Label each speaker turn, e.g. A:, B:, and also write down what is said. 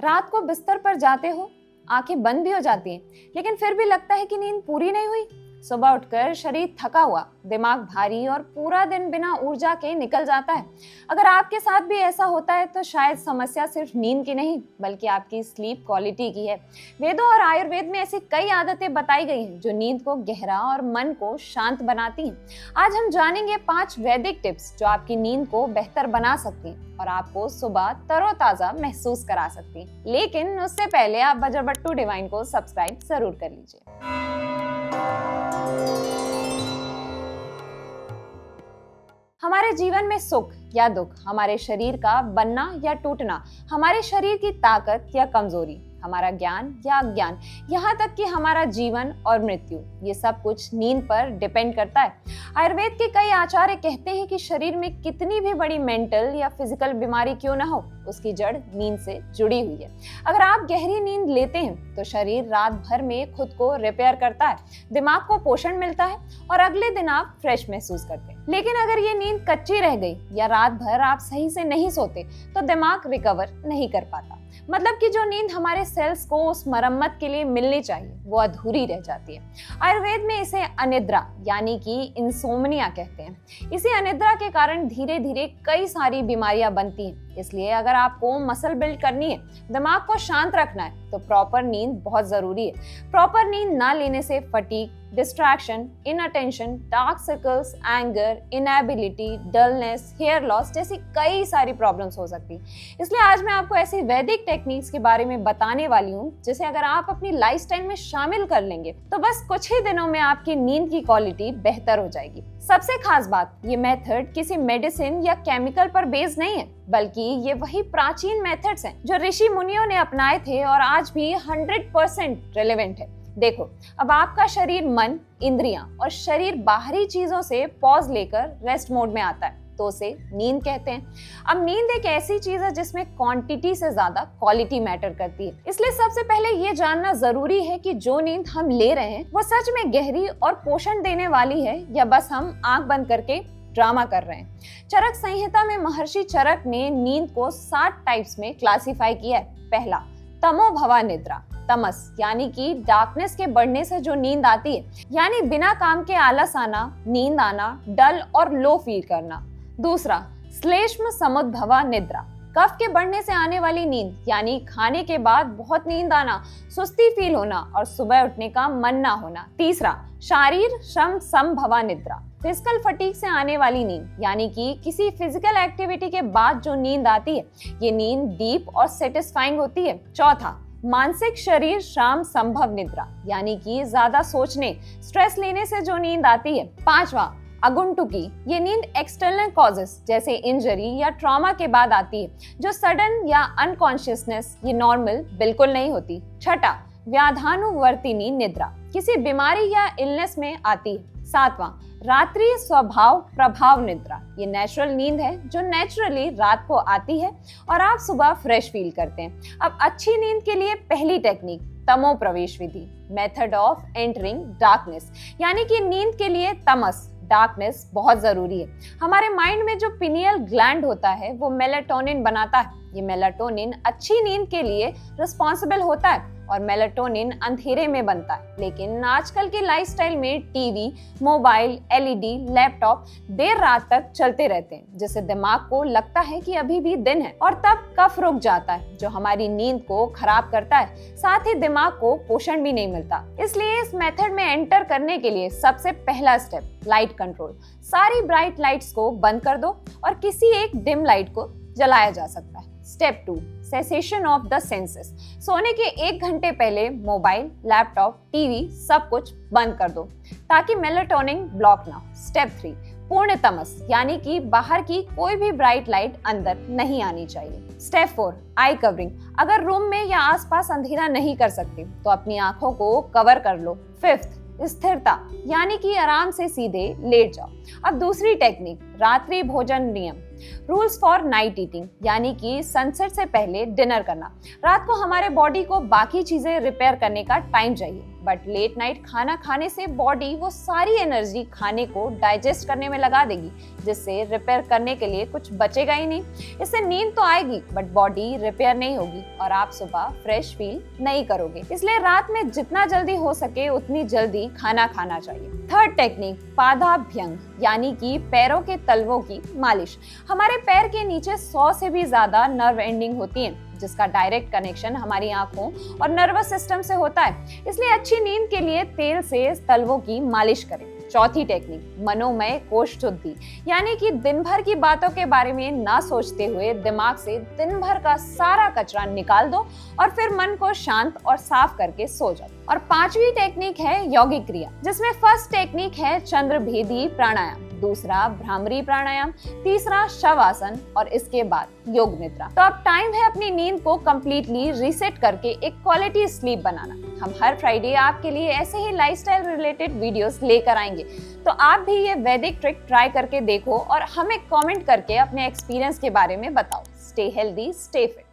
A: रात को बिस्तर पर जाते हो, आंखें बंद भी हो जाती हैं, लेकिन फिर भी लगता है कि नींद पूरी नहीं हुई। सुबह उठकर शरीर थका हुआ, दिमाग भारी और पूरा दिन बिना ऊर्जा के निकल जाता है। अगर आपके साथ भी ऐसा होता है तो शायद समस्या सिर्फ नींद की नहीं बल्कि आपकी स्लीप क्वालिटी की है। वेदों और आयुर्वेद में ऐसी कई आदतें बताई गई हैं जो नींद को गहरा और मन को शांत बनाती हैं। आज हम जानेंगे 5 वैदिक टिप्स जो आपकी नींद को बेहतर बना सकती हैं और आपको सुबह तरोताजा महसूस करा सकती हैं। लेकिन उससे पहले आप बजरबट्टू डिवाइन को सब्सक्राइब जरूर कर लीजिए। हमारे जीवन में सुख या दुख, हमारे शरीर का बनना या टूटना, हमारे शरीर की ताकत या कमजोरी, हमारा ज्ञान या अज्ञान, यहाँ तक कि हमारा जीवन और मृत्यु, ये सब कुछ नींद पर डिपेंड करता है। आयुर्वेद के कई आचार्य कहते हैं कि शरीर में कितनी भी बड़ी मेंटल या फिजिकल बीमारी क्यों ना हो, उसकी जड़ नींद से जुड़ी हुई है। अगर आप गहरी नींद लेते हैं तो शरीर रात भर में खुद को रिपेयर करता है, दिमाग को पोषण मिलता है और अगले दिन आप फ्रेश महसूस करते हैं। लेकिन अगर ये नींद कच्ची रह गई या रात भर आप सही से नहीं सोते तो दिमाग रिकवर नहीं कर पाता। मतलब कि जो नींद हमारे सेल्स को उस मरम्मत के लिए मिलनी चाहिए वो अधूरी रह जाती है। आयुर्वेद में इसे अनिद्रा यानी कि इंसोम्निया कहते हैं। इसी अनिद्रा के कारण धीरे धीरे कई सारी बीमारियां बनती हैं। इसलिए अगर आपको मसल बिल्ड करनी है, दिमाग को शांत रखना है तो प्रॉपर नींद बहुत जरूरी है। प्रॉपर नींद ना लेने से fatigue, distraction, inattention, dark circles, anger, inability, dullness, hair loss जैसी कई सारी प्रॉब्लम्स हो सकती हैं। इसलिए आज मैं आपको ऐसी वैदिक टेक्निक्स के बारे में बताने वाली हूँ जिसे अगर आप अपनी लाइफस्टाइल में शामिल कर लेंगे तो बस कुछ ही दिनों में आपकी नींद की क्वालिटी बेहतर हो जाएगी। सबसे खास बात, ये मेथड किसी मेडिसिन या केमिकल पर बेस्ड नहीं है बल्कि ये वही प्राचीन मेथड्स हैं जो ऋषि मुनियों ने अपनाए थे और आज भी 100% रिलेवेंट है। देखो, अब आपका शरीर, मन, इंद्रियां और शरीर बाहरी चीजों से पॉज लेकर रेस्ट मोड में आता है तो उसे नींद कहते हैं। अब नींद एक ऐसी चीज है जिसमें क्वांटिटी से ज्यादा क्वालिटी मैटर करती है। इसलिए सबसे पहले ये जानना जरूरी है कि जो नींद हम ले रहे हैं वो सच में गहरी और पोषण देने वाली है या बस हम आंख बंद करके ड्रामा कर रहे हैं। चरक संहिता में महर्षि चरक ने नींद को 7 टाइप्स में क्लासिफाई किया है। पहला, तमो भवा निद्रा, तमस यानी कि डार्कनेस के बढ़ने से जो नींद आती है, यानी बिना काम के आलस आना, नींद आना, डल और लो फील करना। दूसरा, श्लेष्म समुद्भवा निद्रा, कफ के बढ़ने से आने वाली नींद, यानी खाने के बाद बहुत नींद आना, सुस्ती फील होना और सुबह उठने का मन ना होना। तीसरा, शारीर श्रम समभवा निद्रा, फिजिकल फटीग से आने वाली नींद, यानी कि किसी फिजिकल एक्टिविटी के बाद जो नींद आती है, ये नींद डीप और सेटिस्फाइंग होती है। चौथा, मानसिक शरीर श्राम संभव निद्रा, यानी कि ज्यादा सोचने, स्ट्रेस लेने से जो नींद आती है। पांचवा, अगुंटुकी, ये नींद एक्सटर्नल कॉजेस जैसे इंजरी या ट्रॉमा के बाद आती है, जो सडन या अनकॉन्शियसनेस, ये नॉर्मल बिल्कुल नहीं होती। छठा, व्याधानुवर्तिनी निद्रा, किसी बीमारी या इलनेस में आती है। सातवां, रात्रि स्वभाव प्रभाव निद्रा, ये नेचुरल नींद है जो नेचुरली रात को आती है और आप सुबह फ्रेश फील करते हैं। अब अच्छी नींद के लिए पहली टेक्निक, तमो प्रवेश विधि, मेथड ऑफ एंटरिंग डार्कनेस, यानी कि नींद के लिए तमस, डार्कनेस बहुत जरूरी है। हमारे माइंड में जो पिनियल ग्लैंड होता है वो मेलाटोनिन बनाता है। ये मेलाटोनिन अच्छी नींद के लिए रिस्पॉन्सिबल होता है और मेलाटोनिन अंधेरे में बनता है। लेकिन आजकल की लाइफस्टाइल में टीवी, मोबाइल, एलईडी, लैपटॉप देर रात तक चलते रहते हैं, जिससे दिमाग को लगता है कि अभी भी दिन है और तब कफ रुक जाता है जो हमारी नींद को खराब करता है। साथ ही दिमाग को पोषण भी नहीं मिलता। इसलिए इस मेथड में एंटर करने के लिए सबसे पहला स्टेप, लाइट कंट्रोल। सारी ब्राइट लाइट्स को बंद कर दो और किसी एक डिम लाइट को जलाया जा सकता है। Step 2, cessation of the senses. सोने के 1 घंटे पहले मोबाइल, लैपटॉप, टीवी सब कुछ बंद कर दो ताकि मेलाटोनिन ब्लॉक ना हो। स्टेप 3, पूर्ण तमस, यानी कि बाहर की कोई भी ब्राइट लाइट अंदर नहीं आनी चाहिए। स्टेप 4, आई कवरिंग। अगर रूम में या आसपास अंधेरा नहीं कर सकते तो अपनी आंखों को कवर कर लो। 5th, स्थिरता, यानी कि आराम से सीधे लेट जाओ। अब दूसरी टेक्निक, रात्रि भोजन नियम, रूल्स फॉर नाइट ईटिंग, यानी कि सनसेट से पहले डिनर करना। रात को हमारे बॉडी को बाकी चीजें रिपेयर करने का टाइम चाहिए। बट लेट नाइट खाना खाने से बॉडी वो सारी एनर्जी खाने को डाइजेस्ट करने में लगा देगी, जिससे रिपेयर करने के लिए कुछ बचेगा ही नहीं। इससे नींद तो आएगी बट बॉडी रिपेयर नहीं होगी और आप सुबह फ्रेश फील नहीं करोगे। इसलिए रात में जितना जल्दी हो सके उतनी जल्दी खाना खाना चाहिए। थर्ड टेक्निक, पादाभ्यंग, यानी कि पैरों के तलवों की मालिश। हमारे पैर के नीचे 100 से भी ज्यादा नर्व एंडिंग होती हैं, जिसका डायरेक्ट कनेक्शन हमारी आंखों और नर्वस सिस्टम से होता है। इसलिए अच्छी नींद के लिए तेल से तलवों की मालिश करें। चौथी टेक्निक, मनोमय कोश शुद्धि, यानी कि दिन भर की बातों के बारे में ना सोचते हुए दिमाग से दिन भर का सारा कचरा निकाल दो और फिर मन को शांत और साफ करके सो जाओ। और पांचवी टेक्निक है यौगिक क्रिया, जिसमें फर्स्ट टेक्निक है चंद्रभेदी प्राणायाम, दूसरा भ्रामरी प्राणायाम, तीसरा शवासन और इसके बाद योग निद्रा। तो अब टाइम है अपनी नींद को कंप्लीटली रीसेट करके एक क्वालिटी स्लीप बनाना। हम हर फ्राइडे आपके लिए ऐसे ही लाइफस्टाइल रिलेटेड वीडियोस लेकर आएंगे, तो आप भी ये वैदिक ट्रिक ट्राई करके देखो और हमें कमेंट करके अपने एक्सपीरियंस के बारे में बताओ। Stay healthy, stay fit.